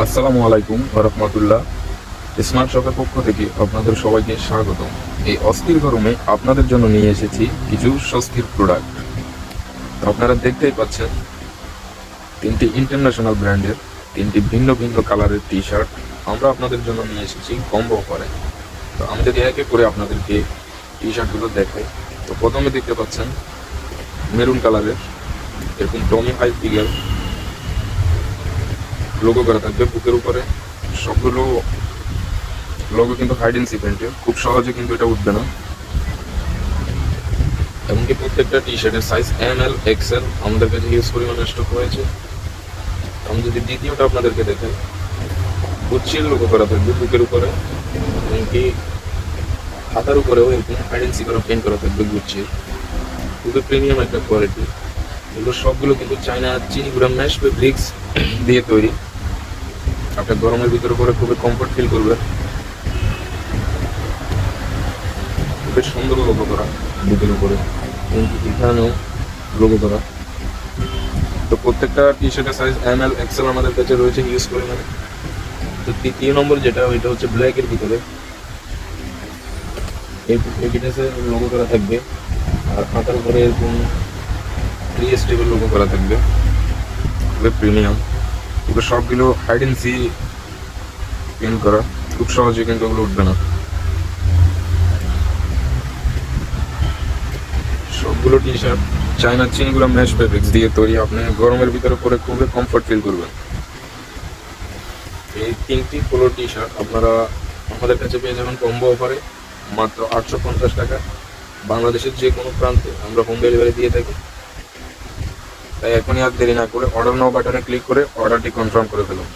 আসসালামু আলাইকুম ওয়া রাহমাতুল্লাহ। স্মার্ট শপের পক্ষ থেকে আপনাদের সবাইকে স্বাগতম। এই অস্থির গরমে আপনাদের জন্য নিয়ে এসেছি কিছু স্বস্তির প্রোডাক্ট। তো আপনারা দেখতেই পাচ্ছেন তিনটি ইন্টারন্যাশনাল ব্র্যান্ডের তিনটি ভিন্ন ভিন্ন কালারের টি শার্ট আমরা আপনাদের জন্য নিয়ে এসেছি কম্বো অফারে। তো আমি যদি একে করে আপনাদেরকে টি শার্টগুলো দেখাই, তো প্রথমে দেখতে পাচ্ছেন মেরুন কালারের এরকম টমি হাই ফিগার লোগো করা থাকবে বুকের উপরে। সবগুলো লোগো কিন্তু হাইড এন্ড সি প্রিন্টের, খুব সহজে কিন্তু এটা উঠবে না। এমনকি প্রত্যেকটা টি শার্টের সাইজ ML XL আমাদের কাছে ইউজ পরিমাণে স্টক রয়েছে। আমি যদি দ্বিতীয়টা আপনাদেরকে দেখাই, গুচ্ছির লোগো করা থাকবে বুকের উপরে, এমনকি হাতার উপরেও এরকম হাইড এন্ড সি করা প্রিন্ট করা থাকবে গুচ্ছির। খুবই প্রিমিয়াম একটা কোয়ালিটি। এগুলো সবগুলো কিন্তু চায়না চিনিগুড়া ম্যাশ ব্রিক্স দিয়ে তৈরি। আপনার গরমের ভিতরে পরে খুবই কমফর্ট ফিল করবেন। খুবই সুন্দর লোগো করা বুকের উপরে, এখানেও লোগো করা। তো প্রত্যেকটা টি শার্টের সাইজ ML XL আমাদের কাছে রয়েছে ইউজ পরিমাণে। তো তৃতীয় নম্বর যেটা, ওইটা হচ্ছে ব্ল্যাকের ভিতরে এপিটাসের লোগো করা থাকবে, আর হাতার উপরে এরকম স্টেবল লোগো করা থাকবে। খুবই প্রিমিয়াম। এগুলো সবগুলো হাইড এন্ড সি প্রিন্ট করা, খুব সহজে কিন্তু ওগুলো উঠবে না। সবগুলো টি শার্ট চায়না চিনগুলো ম্যাশ ফেব্রিক্স দিয়ে তৈরি। আপনি গরমের ভিতরে পরে খুবই কমফর্ট ফিল করবেন। এই তিনটি পোলো টি শার্ট আপনারা আমাদের কাছে পেয়ে যাবেন কম্বো অফারে মাত্র 850 টাকা। বাংলাদেশের যে কোনো প্রান্তে আমরা হোম ডেলিভারি দিয়ে থাকি। তাই এখনই আর দেরি না করে অর্ডার নাও বাটনে ক্লিক করে অর্ডারটি কনফার্ম করে ফেলুন।